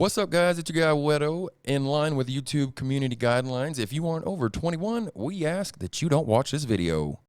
What's up, guys? It's your guy, Whetto. In line with YouTube community guidelines, if you aren't over 21, we ask that you don't watch this video.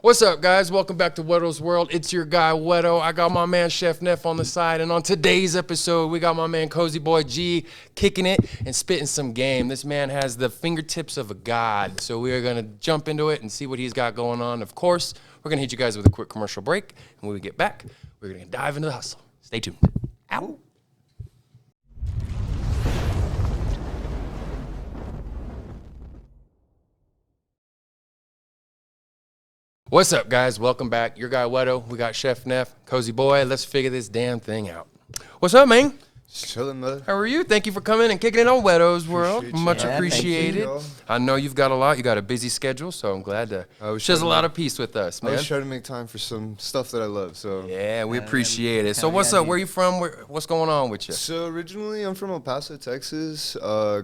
What's up, guys? Welcome back to Whetto's World. It's your guy, Whetto. I got my man, Chef Neff, on the side. And on today's episode, we got my man, Cozy Boy G, kicking it and spitting some game. This man has the fingertips of a god. So we are going to jump into it and see what he's got going on. Of course, we're going to hit you guys with a quick commercial break. And when we get back, we're going to dive into the hustle. Stay tuned. Ow. What's up, guys? Welcome back. Your guy, Whetto. We got Chef Neff, Cozy Boy. Let's figure this damn thing out. What's up, man? Chilling, brother. How are you? Thank you for coming and kicking it on Whetto's World. Much appreciated. I know you've got a lot. You got a busy schedule, so I'm glad to share a lot of peace with us, man. I was trying to make time for some stuff that I love, so. Yeah, we appreciate it. So what's up? Where are you from? What's going on with you? So originally, I'm from El Paso, Texas.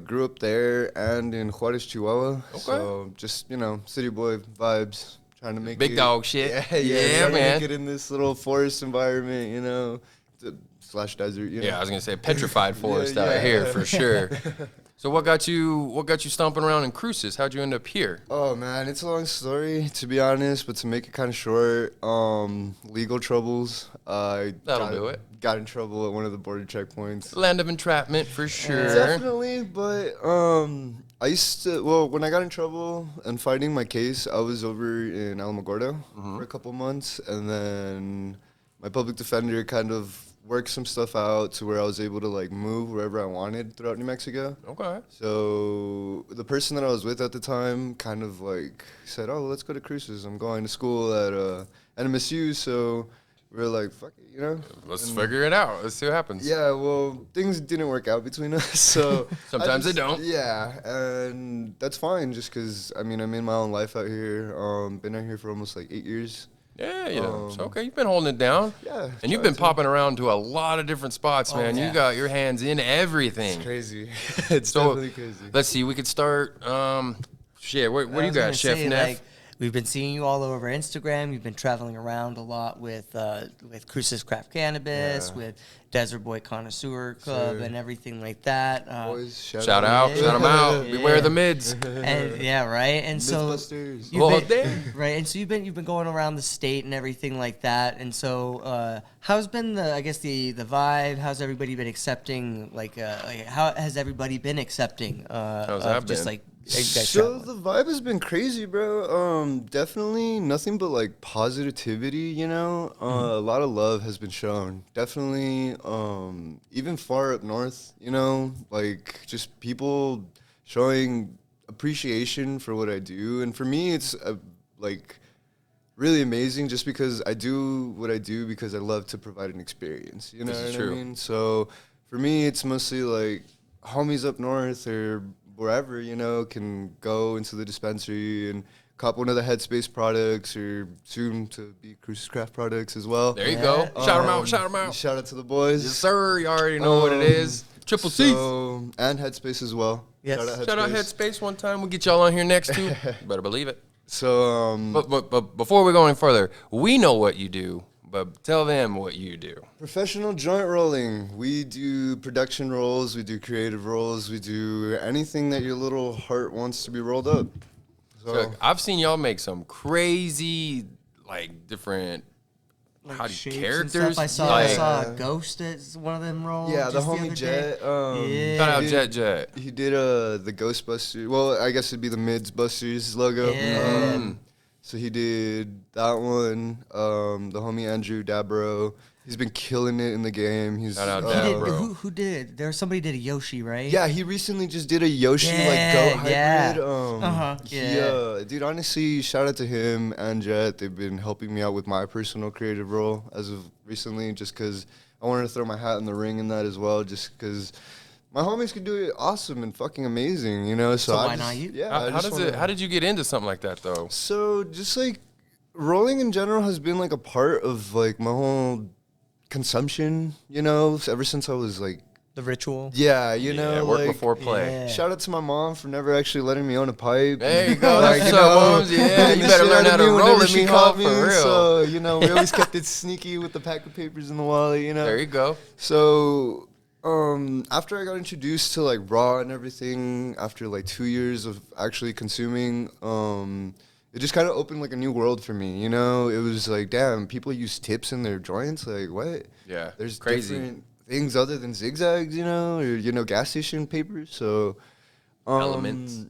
Grew up there and in Juarez, Chihuahua. Okay. So just, you know, city boy vibes. Trying to make big dog shit. Yeah, man. Make it in this little forest environment, you know, slash desert. You know? Yeah, I was gonna say petrified forest out here for sure. So what got you stomping around in Cruces? How'd you end up here? Oh man, it's a long story to be honest, but to make it kind of short, legal troubles. That'll do it. Got in trouble at one of the border checkpoints. Land of entrapment for sure. Definitely, but I used to, when I got in trouble and fighting my case, I was over in Alamogordo for a couple months, and then my public defender kind of worked some stuff out to where I was able to like move wherever I wanted throughout New Mexico. Okay. So the person that I was with at the time kind of like said, "Oh, let's go to Cruces. I'm going to school at NMSU, so we're like, fuck it, you know? Let's figure it out. Let's see what happens." Yeah, well, things didn't work out between us, so. Sometimes they don't. Yeah, and that's fine, just because, I mean, I made my own life out here. Been out here for almost like 8 years. Yeah, so okay, you've been holding it down. Yeah. And you've been popping around to a lot of different spots, man. Yeah. You got your hands in everything. It's crazy. It's definitely crazy. Let's see, we could start, what do you got, Chef Neff? Like, we've been seeing you all over Instagram. You've been traveling around a lot with Cruces Craft Cannabis, with Desert Boy Connoisseur Club, and everything like that. Boys, shout out, shout them out. Beware the mids. And right. And so right. And so you've been going around the state and everything like that. And so how's been the vibe? How's everybody been accepting? Like how has everybody been accepting? How's that just been? Like. So the vibe has been crazy, bro. Definitely nothing but like positivity, you know. A lot of love has been shown. Definitely, even far up north, you know, like just people showing appreciation for what I do, and for me, it's like really amazing, just because I do what I do because I love to provide an experience. You know what I mean? So for me, it's mostly like homies up north or wherever, you know, can go into the dispensary and cop one of the Headspace products, or soon to be Cruces Craft products as well. There you go. Shout them out, shout them out. Shout out to the boys. Yes, sir. You already know what it is. Triple C. And Headspace as well. Yes. Shout out Headspace one time. We'll get y'all on here next too. Better believe it. So, but before we go any further, we know what you do, but tell them what you do. Professional joint rolling. We do production rolls, we do creative rolls, we do anything that your little heart wants to be rolled up. So I've seen y'all make some crazy, like, different characters. I saw a Ghost as one of them rolls. Yeah, the homie Jet. Shout out Jet. He did the Ghostbusters. Well, I guess it'd be the Mids Busters logo. Yeah. So he did that one. The homie Andrew Dabro. He's been killing it in the game. Shout out Dabro. Who did? Somebody did a Yoshi, right? Yeah, he recently just did a Yoshi goat hybrid. Dude, honestly, shout out to him and Jet. They've been helping me out with my personal creative role as of recently, just because I wanted to throw my hat in the ring in that as well, just because my homies could do it awesome and fucking amazing, you know. So why not you? Yeah. How did you get into something like that though? So just like rolling in general has been like a part of like my whole consumption, you know, ever since I was like The ritual. Yeah, you know, work like, before play. Yeah. shout out to my mom for never actually letting me own a pipe. There you go. Like, That's you what's up, know, Bones. Yeah, you beating the better shit learn out how of to me roll whenever it, she Mijo, caught me. for real. So, you know, we always kept it sneaky with the pack of papers in the wallet, you know. There you go. So, after I got introduced to like raw and everything, after like 2 years of actually consuming, it just kind of opened like a new world for me. You know, it was like, damn, people use tips in their joints. Like, what? Yeah, There's crazy different things other than zigzags, you know, or gas station papers. So, elements.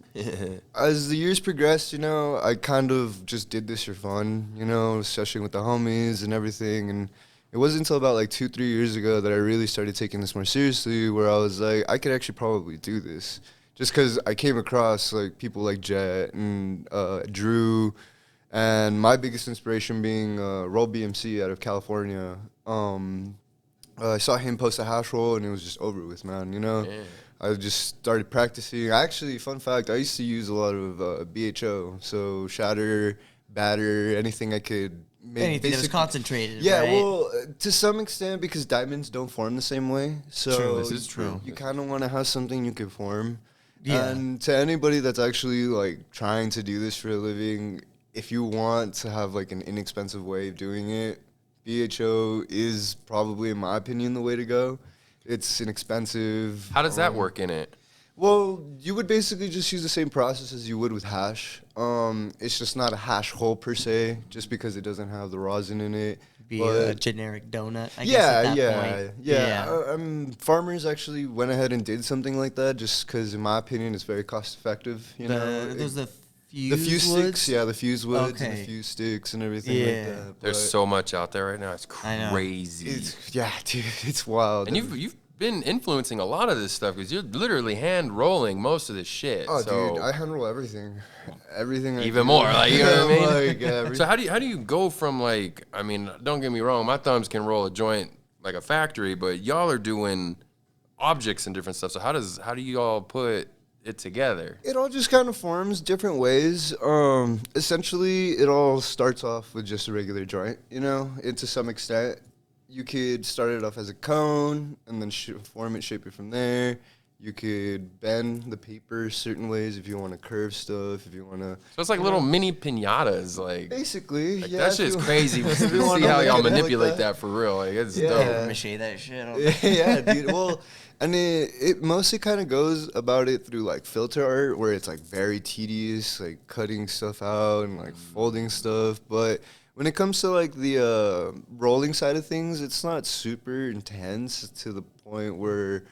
as the years progressed, you know, I kind of just did this for fun, you know, seshing with the homies and everything. And it wasn't until about like 2-3 years ago that I really started taking this more seriously, where I was like, I could actually probably do this. Just because I came across like people like Jet and Drew, and my biggest inspiration being Roll BMC out of California. I saw him post a hash roll, and it was just over with, man, you know? Yeah. I just started practicing. Actually, fun fact, I used to use a lot of BHO, so shatter, batter, anything I could make. Anything that was concentrated. Yeah, right? well, to some extent, because diamonds don't form the same way. So True, this is true. You kind of want to have something you can form. Yeah. And to anybody that's actually like trying to do this for a living, if you want to have like an inexpensive way of doing it, BHO is probably, in my opinion, the way to go. It's inexpensive. How does that work in it? Well, you would basically just use the same process as you would with hash. It's just not a hash hole per se, just because it doesn't have the rosin in it. Be But a generic donut, I guess, at that point. Yeah. Farmers actually went ahead and did something like that, just because, in my opinion, it's very cost effective. You know, Those the the fuse woods? sticks, yeah, the fuse woods and Okay. the fuse sticks and everything Yeah. like that. There's But so much out there right now. It's I know. crazy. dude, it's wild. And you've been influencing a lot of this stuff because you're literally hand rolling most of this shit. Oh, so dude, I handle everything. Everything. I even do. more, like, you know what I mean? Like, everything. So how do you go from, like, I mean, don't get me wrong, my thumbs can roll a joint like a factory, but y'all are doing objects and different stuff. So how do you all put it together? It all just kind of forms different ways. Essentially, it all starts off with just a regular joint, you know, and to some extent. You could start it off as a cone and then form it, shape it from there. You could bend the paper certain ways if you want to curve stuff, if you want to. So it's like little mini pinatas, like Basically, like, yeah. that shit's crazy. if See you wanna how look y'all at it like manipulate that. that for real. Like, it's Yeah. dope. Mache that shit. Yeah, dude. Well, and it mostly kind of goes about it through like filter art, where it's like very tedious, like cutting stuff out and like folding stuff. But when it comes to like the rolling side of things, it's not super intense to the point where.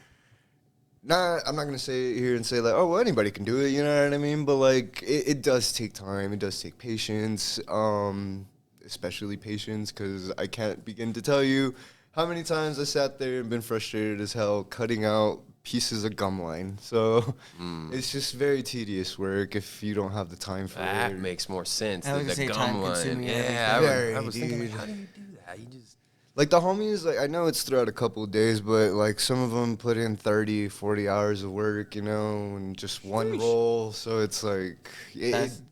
I'm not gonna say it here and say like, oh, well, anybody can do it. You know what I mean? But like, it does take time. It does take patience. Especially patience, because I can't begin to tell you how many times I sat there and been frustrated as hell cutting out pieces of gum line. So it's just very tedious work if you don't have the time for That it. makes more sense I was than gonna the say gum line. time-consuming and Yeah, everything. I was thinking, like, Dude. how do you do that? You just Like the homies, like I know it's throughout a couple of days, but like some of them put in 30, 40 hours of work, you know, and just one roll. So it's like,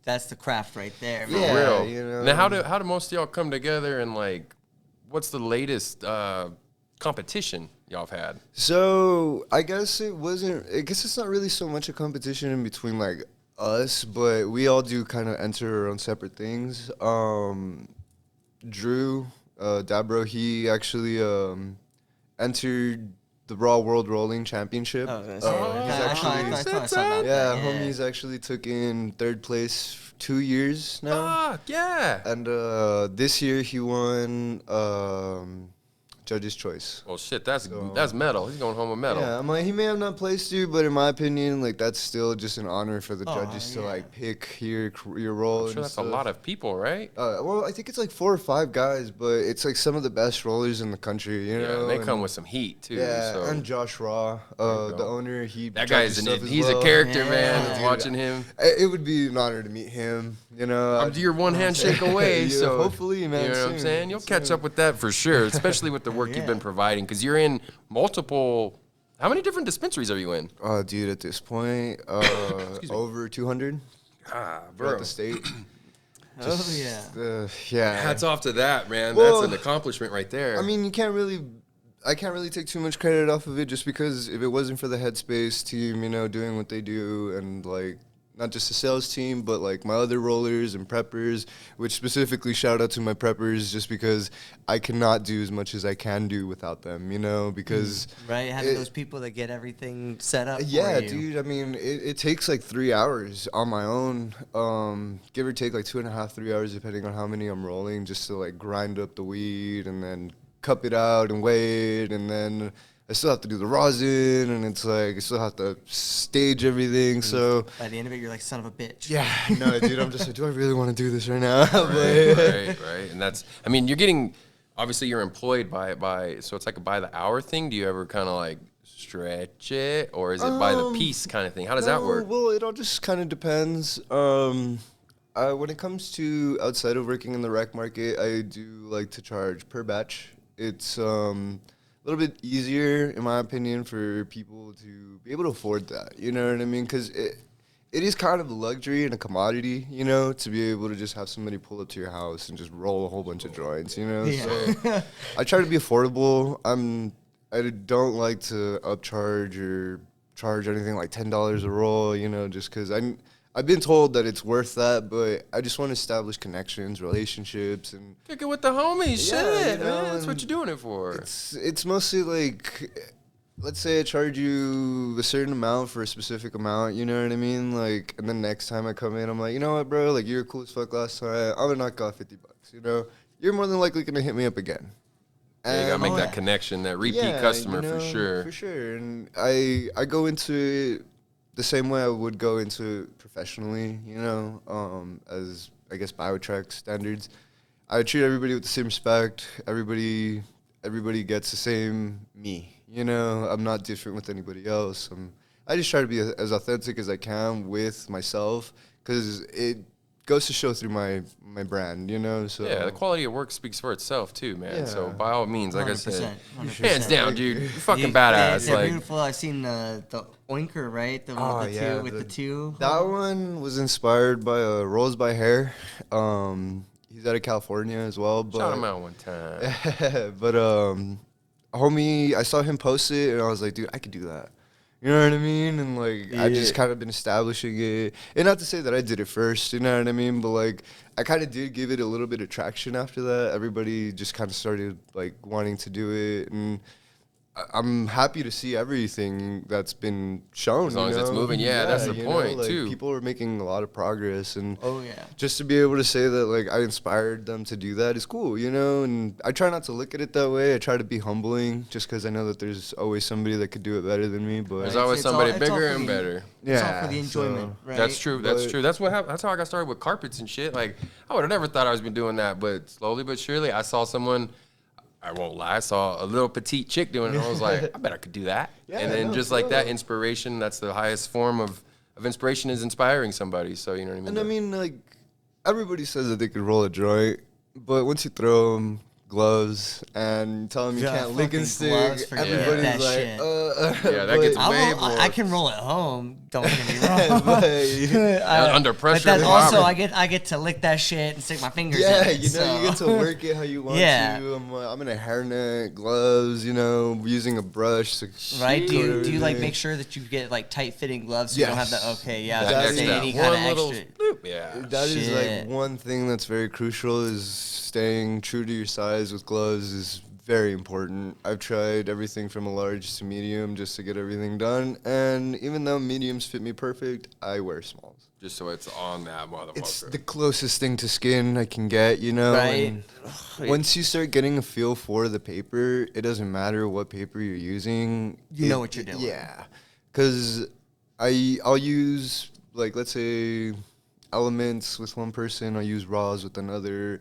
That's the craft right there. for Man. Yeah, real. you know. Now, how do most of y'all come together and, like, what's the latest competition y'all have had? So I guess it's not really so much a competition in between like us, but we all do kind of enter our own separate things. Drew, Dabro, he actually entered the Raw World Rolling Championship. I was gonna say, He's I saw about Yeah, that. homies actually took in third place 2 years now. Fuck, yeah. And this year he won Judge's Choice. Well, shit, that's metal. He's going home with metal. Yeah, I'm like, he may have not placed you, but in my opinion, like that's still just an honor for the judges to like pick your role. I'm and sure that's stuff. a lot of people, right? Well, I think it's like 4 or 5 guys, but it's like some of the best rollers in the country, you Yeah, know. and they come with some heat, too. Yeah, so. and Josh Raw, the owner, That guy's he's a character, man. Dude, Watching him. It would be an honor to meet him, you know. You're one handshake away, Yeah, so hopefully, man, You know what I'm soon, saying? You'll catch soon. up with that for sure, especially with the work you've been providing, because you're in multiple. How many different dispensaries are you in? Oh, dude, at this point, over 200 throughout the state. Oh yeah. Yeah. Hats off to that, man. Well, That's an accomplishment right there. I mean, you can't really I can't really take too much credit off of it just because if it wasn't for the Headspace team, you know, doing what they do and like not just the sales team, but like my other rollers and preppers, which specifically shout out to my preppers just because I cannot do as much as I can do without them, you know, because right, having those people that get everything set up. Yeah, for you. dude. I mean, it takes like 3 hours on my own, give or take like 2.5, 3 hours, depending on how many I'm rolling, just to like grind up the weed and then cup it out and weigh it, and then I still have to do the rosin, and it's like I still have to stage everything. So By the end of it, you're like, son of a bitch. yeah, no, dude. I'm just like, do I really want to do this right now? Right. And that's, I mean, you're getting, obviously you're employed so it's like a by the hour thing. Do you ever kind of like stretch it, or is it by the piece kind of thing? How does that work? Well, it all just kind of depends. When it comes to outside of working in the rec market, I do like to charge per batch. It's a little bit easier, in my opinion, for people to be able to afford that. You know what I mean? Because it is kind of a luxury and a commodity, you know, to be able to just have somebody pull up to your house and just roll a whole bunch of joints, you know? Yeah. So I try to be affordable. I don't like to upcharge or charge anything like $10 a roll, you know, just because I've been told that it's worth that, but I just want to establish connections, relationships, and Kick it with the homies. Yeah, Shit, you know, man. That's what and you're doing it for. it's mostly like, let's say I charge you a certain amount for a specific amount, you know what I mean? Like, and then next time I come in, I'm like, you know what, bro? Like, you're cool as fuck last time. I'm gonna knock off $50, you know? You're more than likely gonna hit me up again. Yeah, you gotta make And- that connection, that repeat customer, you know, for sure. For sure. And I go into it the same way I would go into it professionally, you know, as I guess BioTrack standards. I treat everybody with the same respect. Everybody gets the same me. You know, I'm not different with anybody else. I just try to be as authentic as I can with myself, because it goes to show through my brand, you know. So Yeah, the quality of work speaks for itself too, man. Yeah. So by all means, like I said, 100%. hands down, dude, you're fucking You- badass. They're Like, beautiful. I've seen the Oinker, right? The one with the two, with the two. That one was inspired by Rolls by Hair. He's out of California as well. But shout him out one time. but homie, I saw him post it and I was like, dude, I could do that. You know what I mean? And like, I just kind of been establishing it. And not to say that I did it first, you know what I mean? But like, I kind of did give it a little bit of traction after that. Everybody just kind of started like wanting to do it. And I'm happy to see everything that's been shown. As long you as it's know? moving, yeah, that's the you point, like, too. People are making a lot of progress, and Oh yeah. just to be able to say that like I inspired them to do that is cool, you know. And I try not to look at it that way. I try to be humbling, just because I know that there's always somebody that could do it better than me. But There's always It's all- somebody it's all bigger for and the- better. It's all Yeah, for the enjoyment, so- right? That's true. That's But- true. That's what happened. That's how I got started with carpets and shit. Like, I would have never thought I was been doing that, but slowly but surely, I saw someone. I won't lie. I saw a little petite chick doing it, and I was like, I bet I could do that. Yeah, and then no, just for like that, real. inspiration. That's the highest form of inspiration, is inspiring somebody. So you know what I mean. And I mean, like, everybody says that they could roll a joint, but once you throw them gloves and tell them you Yeah, can't lick fucking and stick, gloves, forget everybody's that like, shit. Yeah, that but- gets I can roll at home. Don't get me wrong. but- Under pressure, But then also, wow. I get to lick that shit and stick my fingers yeah, in it. you know, so. you get to work it how you want Yeah. to. I'm in a hairnet, gloves, you know, using a brush. To Right? Do you coat like everything. make sure that you get like tight fitting gloves so you don't have that? Yes. Okay, yeah. I That was gonna extra- say that any one kind of little extra. bloop, yeah. That is Shit. like one thing that's very crucial, is staying true to your size with gloves is very important. I've tried everything from a large to medium just to get everything done, and even though mediums fit me perfect, I wear smalls. Just so it's on that motherfucker. It's the closest thing to skin I can get, you know. Right. and once you start getting a feel for the paper, it doesn't matter what paper you're using. You know what you're doing. Yeah, because I'll use, like, let's say elements with one person, I'll use raws with another.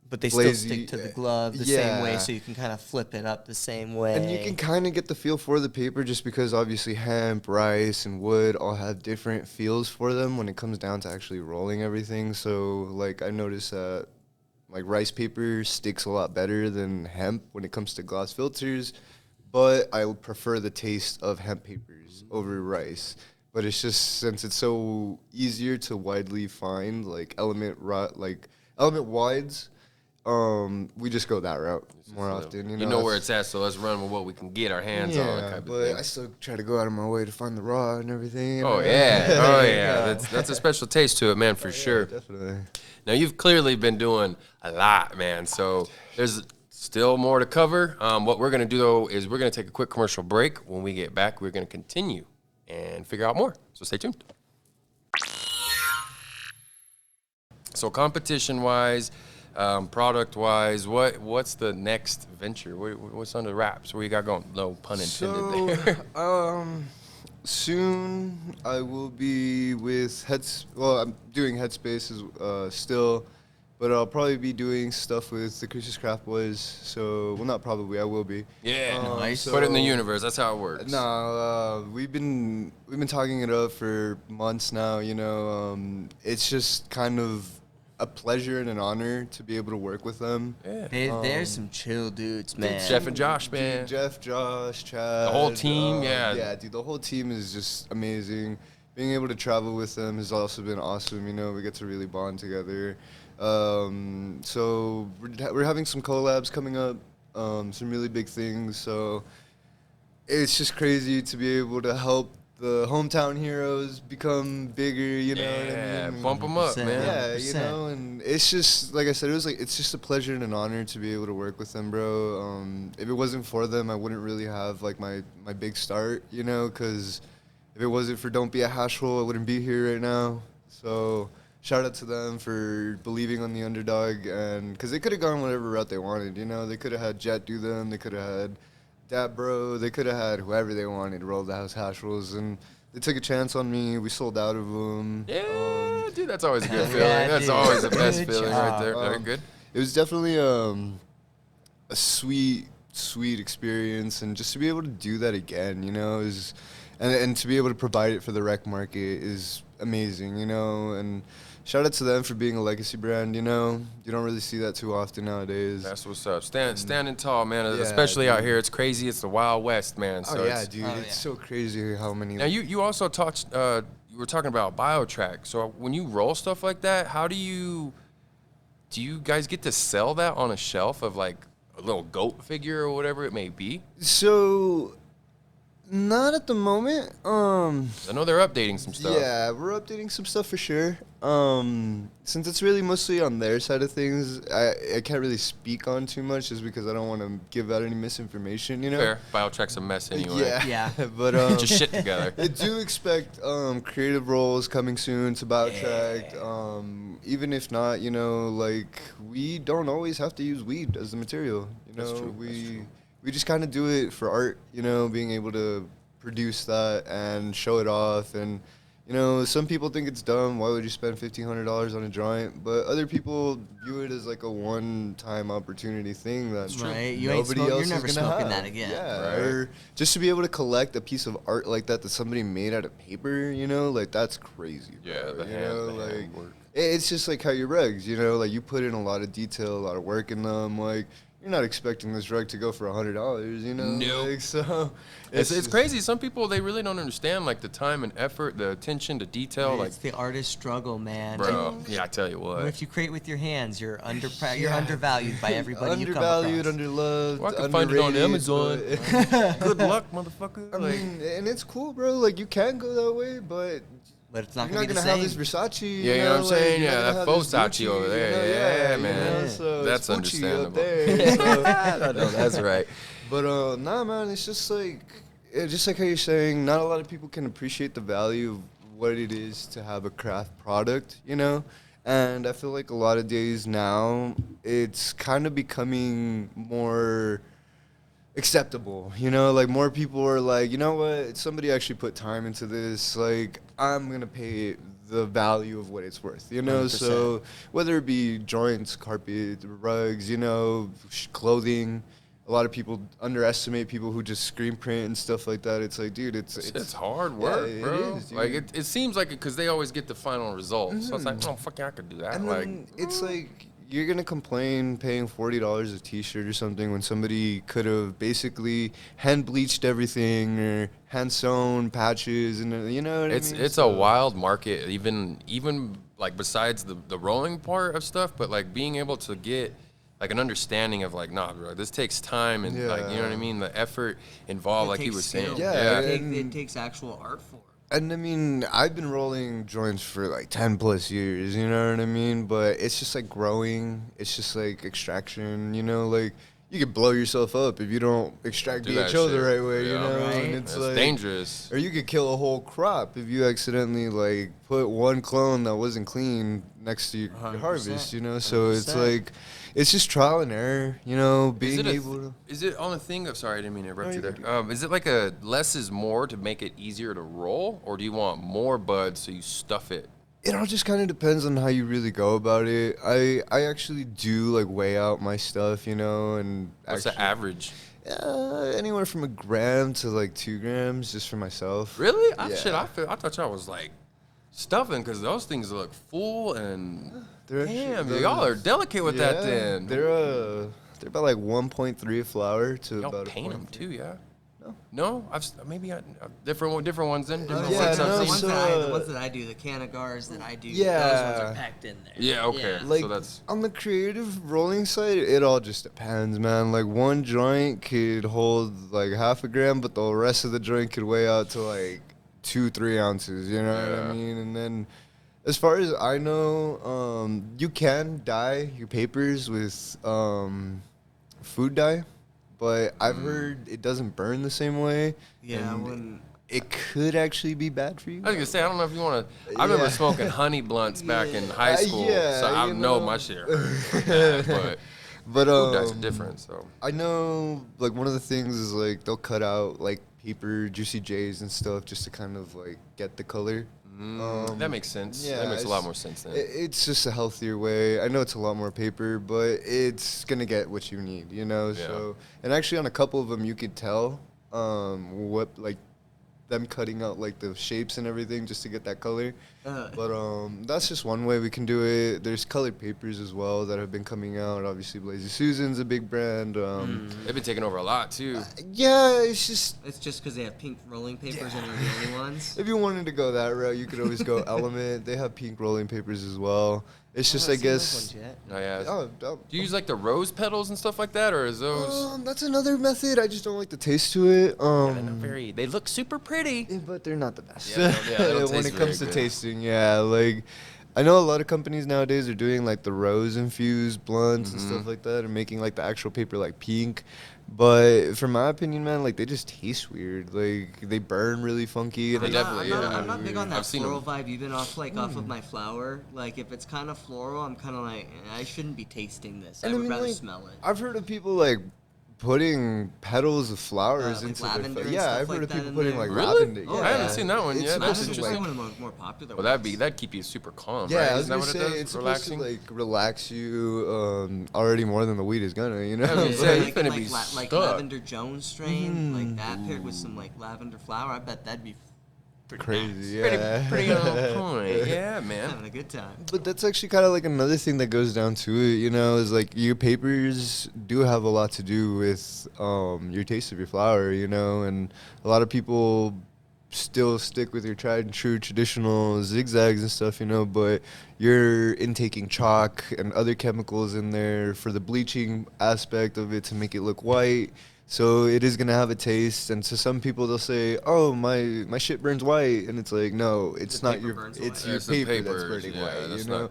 But they still Blazy- stick to the glove the same way, yeah. so you can kind of flip it up the same way. And you can kind of get the feel for the paper, just because obviously hemp, rice, and wood all have different feels for them when it comes down to actually rolling everything. So, like, I noticed that, like, rice paper sticks a lot better than hemp when it comes to gloss filters, but I would prefer the taste of hemp papers over rice. But it's just, since it's so easier to widely find, like, element wides, we just go that route more often. You know where it's at, so let's run with what we can get our hands on. Type but of thing. I still try to go out of my way to find the raw and everything. Oh yeah. That's a special taste to it, man, for sure. Definitely. Now you've clearly been doing a lot, man. So there's still more to cover. What we're gonna do though is we're gonna take a quick commercial break. When we get back, we're gonna continue and figure out more. So stay tuned. So competition-wise, product-wise, what's the next venture? What's under wraps? What you got going? No pun intended there. Soon I will be with I'm doing Headspace still, but I'll probably be doing stuff with the Chris's Craft Boys. So, well, not probably, I will be. Yeah, nice. Put it in the universe. That's how it works. No, we've been talking it up for months now. It's just kind of a pleasure and an honor to be able to work with them. Yeah. There's some chill dudes, man. Jeff and Josh, man. Dude, Jeff, Josh, Chad. The whole team, yeah. Yeah, dude, the whole team is just amazing. Being able to travel with them has also been awesome. We get to really bond together. So we're having some collabs coming up, some really big things. So it's just crazy to be able to help the hometown heroes become bigger, you know what I mean? Bump them up, man. Yeah, and it's just, like I said, it's just a pleasure and an honor to be able to work with them, bro. If it wasn't for them, I wouldn't really have, like, my big start, because if it wasn't for Don't Be a Hashful, I wouldn't be here right now. So shout out to them for believing on the underdog, and because they could have gone whatever route they wanted, They could have had Jet do them, they could have had Dat Bro, they could have had whoever they wanted roll the house hash rolls, and they took a chance on me. We sold out of them. Yeah, dude, that's always a good feeling. That's always the best feeling right there. Very good. It was definitely a sweet experience, and just to be able to do that again, is, and to be able to provide it for the rec market is amazing, and shout out to them for being a legacy brand, You don't really see that too often nowadays. That's what's up. Standing tall, man, especially out here. It's crazy. It's the Wild West, man. So it's so crazy how many. Now, you also talked, you were talking about BioTrack. So when you roll stuff like that, how do you guys get to sell that on a shelf of like a little goat figure or whatever it may be? So, not at the moment. I know they're updating some stuff. Yeah, we're updating some stuff for sure. Since it's really mostly on their side of things, I can't really speak on too much just because I don't want to give out any misinformation, Fair. BioTrack's a mess anyway. Yeah. But just shit together. I do expect creative roles coming soon to BioTrack. Yeah. Even if not, we don't always have to use weed as the material. That's true. We just kind of do it for art, being able to produce that and show it off. And, some people think it's dumb. Why would you spend $1,500 on a joint? But other people view it as like a one-time opportunity thing that right. You're never smoking that again. Yeah, right. Or just to be able to collect a piece of art like that somebody made out of paper, that's crazy. Yeah, bro. the hand work. It's just like how your rugs, like you put in a lot of detail, a lot of work in them, you're not expecting this rug to go for $100, Nope. So it's crazy. Some people, they really don't understand like the time and effort, the attention to detail. It's the artist struggle, man. Bro, yeah, I tell you what. If you create with your hands, you're undervalued by everybody you come across. Undervalued, underloved, well, I can find it on Amazon. Good luck, motherfucker. I mean, and it's cool, bro. You can go that way, but it's not you're going to be not the going to same. have this Versace. Yeah, you know what I'm saying? Yeah, that Versace over there. Yeah, man. So that's understandable. Up there, so. I know, that's right. But, nah, man, it's just just like how you're saying, not a lot of people can appreciate the value of what it is to have a craft product, And I feel like a lot of days now, it's kind of becoming more acceptable, more people are like, you know what, somebody actually put time into this, I'm gonna pay the value of what it's worth, 100%. So whether it be joints, carpet, rugs, clothing, a lot of people underestimate people who just screen print and stuff like that. It's like, dude, it's hard work, bro. It is, dude. It seems like it because they always get the final result. Mm-hmm. So it's like, oh, fuck yeah, I could do that. And then it's like, you're going to complain paying $40 a t-shirt or something when somebody could have basically hand bleached everything or hand sewn patches, and you know what I mean? It's a wild market, even like besides the rolling part of stuff, but like being able to get like an understanding of like, nah, bro, this takes time and like, you know what I mean? The effort involved, like he was saying. Yeah. It takes actual art form. And I mean, I've been rolling joints for like 10 plus years, you know what I mean? But it's just like growing. It's just like extraction, you know, like you could blow yourself up if you don't extract DHO the right way, you know? Right. And it's like, dangerous. Or you could kill a whole crop if you accidentally like put one clone that wasn't clean next to your harvest, you know? So 100%. It's like, it's just trial and error, you know, being able to. Is it on the thing of, sorry, I didn't mean to interrupt you there. Is it like a less is more to make it easier to roll? Or do you want more buds so you stuff it? It all just kind of depends on how you really go about it. I actually do like weigh out my stuff, you know, and what's the average? Anywhere from a gram to like 2 grams just for myself. Really? I thought y'all was like stuffing because those things look full and damn, y'all are delicate with that. Then they're about like 1.3 a flower to y'all about paint them too, yeah. No, different ones then. The ones that I do, the Cannabis that I do, those ones are packed in there. Yeah, okay. Yeah. Like so that's on the creative rolling side, it all just depends, man. Like one joint could hold like half a gram, but the rest of the joint could weigh out to like 2-3 ounces. You know what I mean? And then, as far as I know, you can dye your papers with food dye. But I've heard it doesn't burn the same way. Yeah, it could actually be bad for you. I was gonna say, I don't know if you want to. I remember smoking honey blunts back in high school, so I know my share. But food dyes are different. So I know, like one of the things is like they'll cut out like paper, juicy J's and stuff just to kind of like get the color. That makes sense. Yeah, that makes a lot more sense then. It's just a healthier way. I know it's a lot more paper, but it's gonna get what you need, you know. Yeah. So, and actually, on a couple of them, you could tell what like them cutting out like the shapes and everything just to get that color. But that's just one way we can do it. There's colored papers as well that have been coming out. Obviously, Lazy Susan's a big brand. They've been taking over a lot too. Yeah, it's just because they have pink rolling papers and they're the only ones. If you wanted to go that route, you could always go Element. They have pink rolling papers as well. It's just, I guess. Oh yeah. Do you use like the rose petals and stuff like that, or is those? That's another method. I just don't like the taste to it. They're not very. They look super pretty, but they're not the best. Yeah, when it comes to tasting, like I know a lot of companies nowadays are doing like the rose infused blunts and stuff like that, and making like the actual paper like pink. But from my opinion, man, like they just taste weird. Like they burn really funky. They definitely. I'm not big on that floral vibe. Even off of my flower. Like if it's kind of floral, I'm kind of like I shouldn't be tasting this. I would rather smell it. I've heard of people like putting petals of flowers into lavender their I've heard of people putting like really? lavender. Oh, I haven't seen that one yet. That's interesting. One of the more popular ones. That'd keep you super calm. Yeah, right? I was gonna say it's supposed to like relax you already more than the weed is gonna, you know. Like Lavender Jones strain, like that paired with some like lavender flower. I bet that'd be crazy, pretty on point. Yeah, man, having a good time. But that's actually kind of like another thing that goes down to it, you know, is like your papers do have a lot to do with your taste of your flower, you know, and a lot of people still stick with your tried and true traditional zigzags and stuff, you know, but you're intaking chalk and other chemicals in there for the bleaching aspect of it to make it look white. So it is going to have a taste, and to some people they'll say, "Oh, my shit burns white," and it's like, no, it's not your paper that's burning white. You know,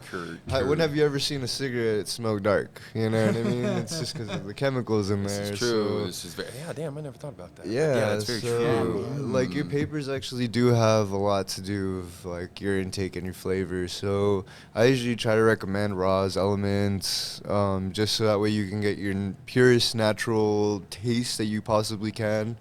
when have you ever seen a cigarette smoke dark? You know what I mean? It's just because of the chemicals in there. It's true. It's just damn, I never thought about that. Yeah, that's very true. Like your papers actually do have a lot to do with like your intake and your flavor. So I usually try to recommend raws, elements, just so that way you can get your purest natural taste that you possibly can,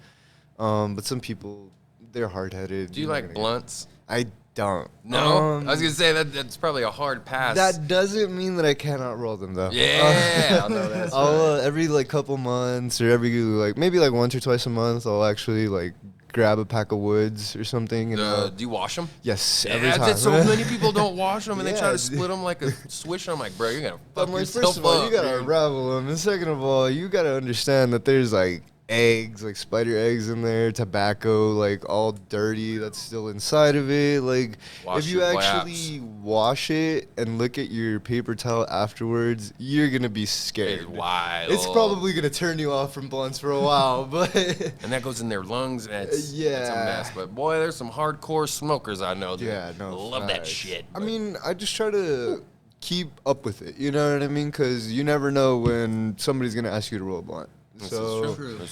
but some people, they're hard-headed. Do you like blunts? I don't. No? I was gonna say that's probably a hard pass. That doesn't mean that I cannot roll them though. Yeah, I know that's I'll every like couple months or every like maybe like once or twice a month I'll actually like grab a pack of woods or something. And, do you wash them? Yes, every time. So many people don't wash them, and they try to split them like a swish. I'm like, bro, you're gonna fuck yourself first of all, up, you gotta unravel them, and second of all, you gotta understand that there's like eggs, like spider eggs in there, tobacco, like all dirty that's still inside of it. Like if you actually wash it and look at your paper towel afterwards, you're gonna be scared. It's wild. It's probably gonna turn you off from blunts for a while, but and that goes in their lungs, and it's a mess. But boy, there's some hardcore smokers I know that love that shit. I mean, I just try to keep up with it. You know what I mean? Because you never know when somebody's gonna ask you to roll a blunt. This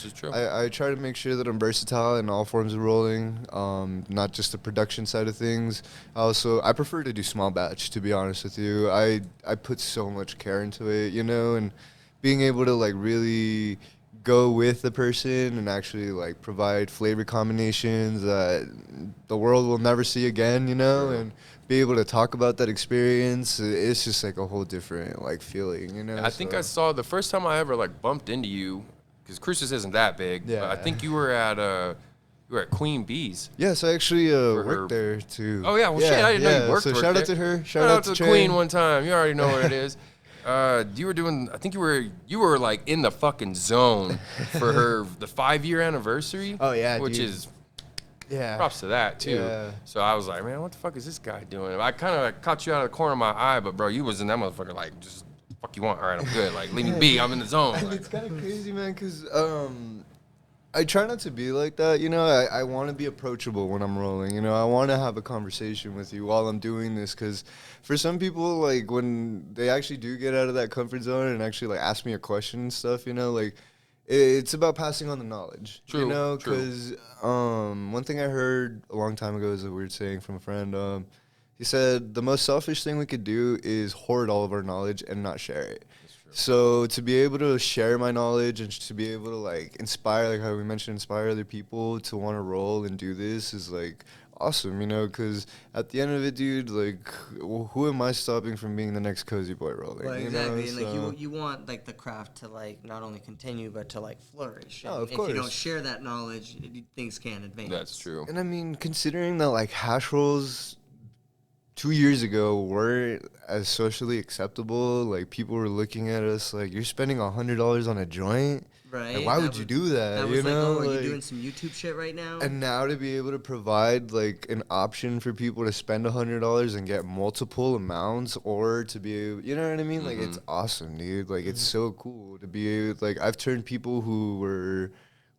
is true. I try to make sure that I'm versatile in all forms of rolling, not just the production side of things. I prefer to do small batch, to be honest with you. I put so much care into it, you know, and being able to like really go with the person and actually like provide flavor combinations that the world will never see again, you know, and be able to talk about that experience. It's just like a whole different like feeling, you know. I think I saw the first time I ever like bumped into you, because Cruces isn't that big. Yeah. But I think you were at Queen Bee's. Yes, I actually worked there too. Oh yeah, well shit, I didn't know you worked. So shout out to her. Shout out to Queen one time. You already know what it is. You were doing. I think you were like in the fucking zone for the 5-year anniversary. Oh yeah, which dude. is. Yeah. Props to that too. Yeah. So I was like, man, what the fuck is this guy doing? I kind of caught you out of the corner of my eye, but bro, you was in that motherfucker like just fuck you want. All right, I'm good. Like leave me be. I'm in the zone. And it's kind of crazy, man, because I try not to be like that. You know, I want to be approachable when I'm rolling. You know, I want to have a conversation with you while I'm doing this, because for some people, like when they actually do get out of that comfort zone and actually like ask me a question and stuff, you know, like. It's about passing on the knowledge, you know, because one thing I heard a long time ago is a weird saying from a friend. He said the most selfish thing we could do is hoard all of our knowledge and not share it. So to be able to share my knowledge and to be able to like inspire, like how we mentioned, inspire other people to want to roll and do this is like awesome, you know, because at the end of it, dude, like, who am I stopping from being the next cozy boy rolling? Well, you exactly. know? And like you want like the craft to like not only continue but to like flourish. Oh, and of course. If you don't share that knowledge, things can't advance. That's true. And I mean, considering that like hash rolls 2 years ago weren't as socially acceptable, like people were looking at us like, you're spending $100 on a joint. Right. Like, why would you do that? That you was know? like, oh, are you doing some YouTube shit right now? And now to be able to provide like an option for people to spend $100 and get multiple amounts, or to be able, you know what I mean? Like, it's awesome, dude. Like, it's so cool to be able, like, I've turned people who were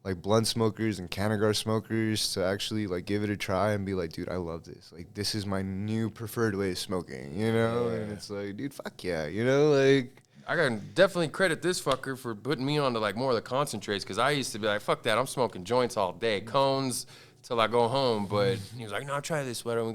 like blunt smokers and Canagar smokers to actually like give it a try and be like, dude, I love this. Like, this is my new preferred way of smoking, you know? And it's like, dude, fuck yeah, you know? Like, I can definitely credit this fucker for putting me on to like more of the concentrates, because I used to be like, fuck that, I'm smoking joints all day, cones till I go home. But he was like, no, try this, Whetto.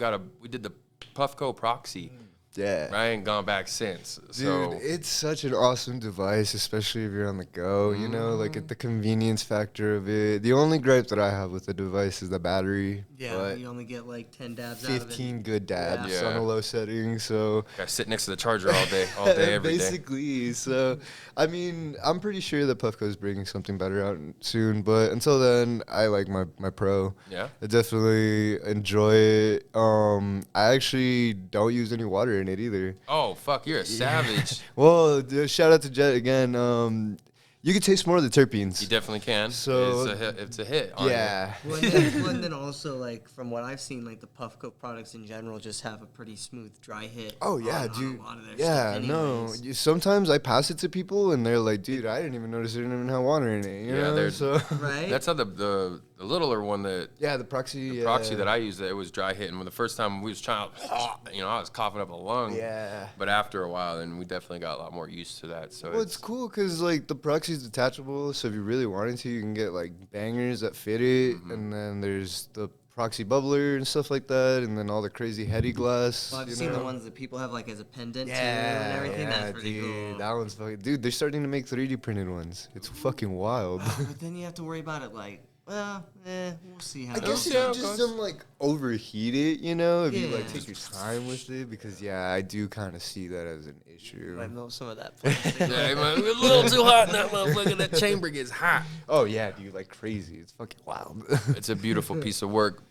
We did the Puffco Proxy. yeah. I ain't gone back since. Dude, So it's such an awesome device, especially if you're on the go, you know, like the convenience factor of it. The only gripe that I have with the device is the battery. Yeah, but you only get like 10 dabs out of it. 15 good dabs Yeah. on a low setting, so gotta sit next to the charger all day, every day. basically. So, I mean, I'm pretty sure that Puffco is bringing something better out soon, but until then, I like my Pro. Yeah. I definitely enjoy it. I actually don't use any water in it either. Oh fuck, you're a savage. Well, shout out to Jet again. You can taste more of the terpenes. You definitely can. So- it's a hit. On Yeah. Well, and then also, like, from what I've seen, like, the Puffco products in general just have a pretty smooth dry hit. Oh yeah, on dude. a lot of their Yeah, stuff no. anyways. Sometimes I pass it to people and they're like, "Dude, I didn't even notice it didn't even have water in it." You Yeah, know? they're- So Right? That's how the littler one that yeah, the proxy. proxy that I used, it was dry hitting. When the first time we was trying, I was coughing up a lung. Yeah. But after a while, then we definitely got a lot more used to that. So Well, it's cool because like the proxy is detachable, so if you really wanted to, you can get like bangers that fit it, and then there's the proxy bubbler and stuff like that, and then all the crazy heady glass. Well, I've you seen the know? ones that people have, like, as a pendant, too, Yeah, and everything. yeah, That's pretty dude, cool. that one's fucking. Dude, they're starting to make 3D printed ones. It's fucking wild. But then you have to worry about it, like, well, we'll see how I it guess goes. if Yeah, you it just goes. don't like overheat it, you know, if you like Yeah. take your time with it, because yeah, I do kind of see that as an issue. I know some of that plastic. yeah, man, we're a little too hot in that motherfucker. That chamber gets hot. Oh yeah, dude, like crazy. It's fucking wild. It's a beautiful piece of work.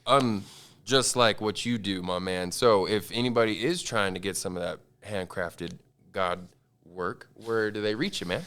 Just like what you do, my man. So if anybody is trying to get some of that handcrafted God work, where do they reach you, man?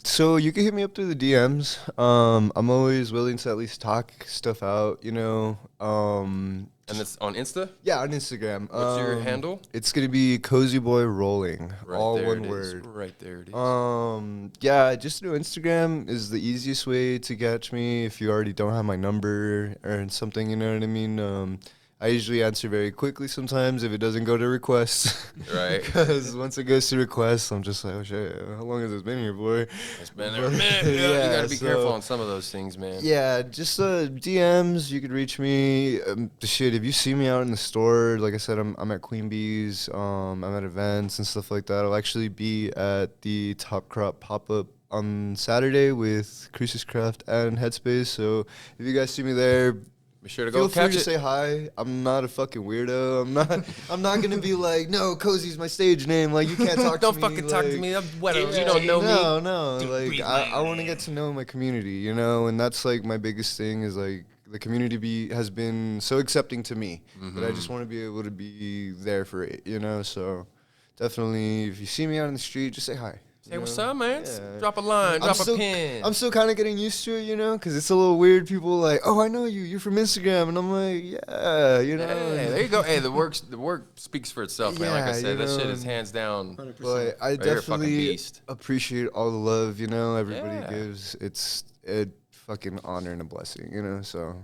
So you can hit me up through the DMs. I'm always willing to at least talk stuff out, you know. And it's on Insta? Yeah, on Instagram. What's your handle? It's gonna be Cozy Boy Rolling, Right all there one it is. word. Right there it is. Yeah, just through Instagram is the easiest way to catch me if you already don't have my number or something, you know what I mean? I usually answer very quickly sometimes if it doesn't go to requests. Right. Because once it goes to requests, I'm just like, oh shit, how long has this been here for? It's been there a minute. Yeah, you gotta be careful on some of those things, man. Yeah, just DMs. You could reach me. Shit, if you see me out in the store, like I said, I'm at Queen Bee's. I'm at events and stuff like that. I'll actually be at the Top Crop pop-up on Saturday with Crucis Craft and Headspace. So if you guys see me there, be sure to go feel catch free it. to say hi. I'm not a fucking weirdo. I'm not gonna be like, no, Cozy's my stage name. Like you can't talk to me. Don't fucking talk to me. I'm Whetto. Yeah, You don't know me. No. Like I want to get to know my community, you know, and that's like my biggest thing is like the community has been so accepting to me that I just want to be able to be there for it, you know. So definitely, if you see me out in the street, just say hi. Say what's up, man. Yeah. Drop a line, drop a pin. I'm still kind of getting used to it, you know, because it's a little weird. People like, oh, I know you. You're from Instagram, and I'm like, yeah, you know. Hey, there you go. Hey, the work speaks for itself, man. Like I said, that shit is hands down. 100%. But I You're a fucking definitely beast. appreciate all the love, you know, everybody Yeah. gives. It's a fucking honor and a blessing, you know. So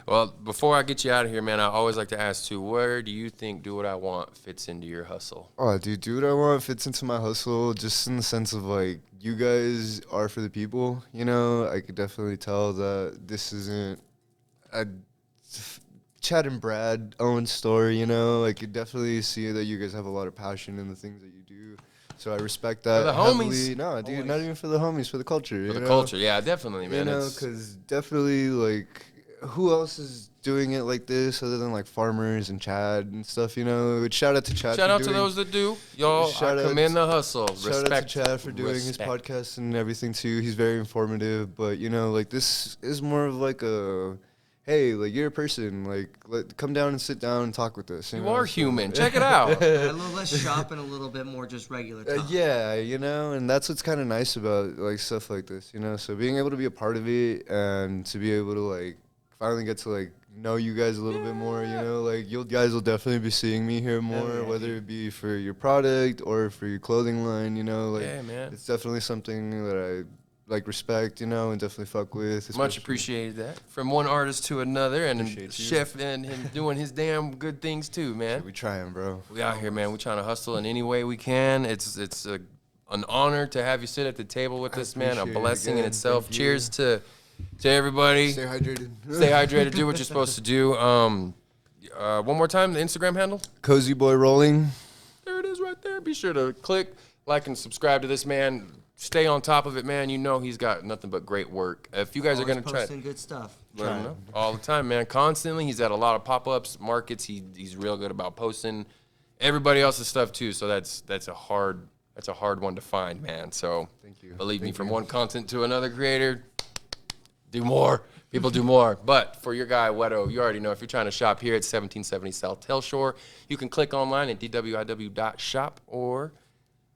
Well, before I get you out of here, man, I always like to ask too, where do you think Do What I Want fits into your hustle? oh, dude, do what I want fits into my hustle, just in the sense of like you guys are for the people, you know. I could definitely tell that this isn't a Chad and Brad Owen story, you know. I could definitely see that you guys have a lot of passion in the things that you do. So I respect that. For the heavily. homies. No, dude, not even for the homies, for the culture. For the you know? culture, yeah, definitely, man. You know, because definitely, like, who else is doing it like this other than, like, farmers and Chad and stuff, you know? Shout out to Chad. Shout out to those that do. Y'all, I commend the hustle. Shout out to Chad for doing his podcast and everything, too. He's very informative. But, you know, like, this is more of, like, a... Hey, like, you're a person. Like, come down and sit down and talk with us. You are human. Check it out. A little less shop and a little bit more just regular talk. Yeah, you know, and that's what's kind of nice about, like, stuff like this, you know? So being able to be a part of it and to be able to, like, finally get to, like, know you guys a little bit more, you know? Like, you guys will definitely be seeing me here more, whether it be for your product or for your clothing line, you know? Like, yeah, man. It's definitely something that I... like respect, you know, and definitely fuck with. Much appreciated that. From one artist to another, and Appreciate you. Chef and him doing his damn good things too, man. We trying, bro. We out here, man. We trying to hustle in any way we can. It's an honor to have you sit at the table with us, man. A appreciate it blessing in again. itself. Thank you. Cheers to everybody. Stay hydrated. Stay hydrated. Do what you're supposed to do. One more time, the Instagram handle. Cozy Boy Rolling. There it is right there. Be sure to click, like, and subscribe to this man. Stay on top of it, man. You know he's got nothing but great work. If you guys are going to try posting good stuff. let him know. All the time, man. Constantly. He's at a lot of pop-ups, markets. He's real good about posting everybody else's stuff too. So that's a hard one to find, man. So Thank you. Believe me, from one content to another creator, do more. People do more. But for your guy, Whetto, you already know, if you're trying to shop here at 1770 South Telshore, you can click online at DWIW.shop or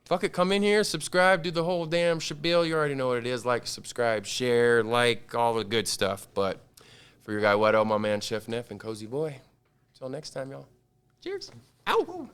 fuck it, come in here, subscribe, do the whole damn shabil. You already know what it is. Like, subscribe, share, like, all the good stuff. But for your guy, Whetto, my man, Chef Neff, and Cozy Boy, until next time, y'all. Cheers. Ow.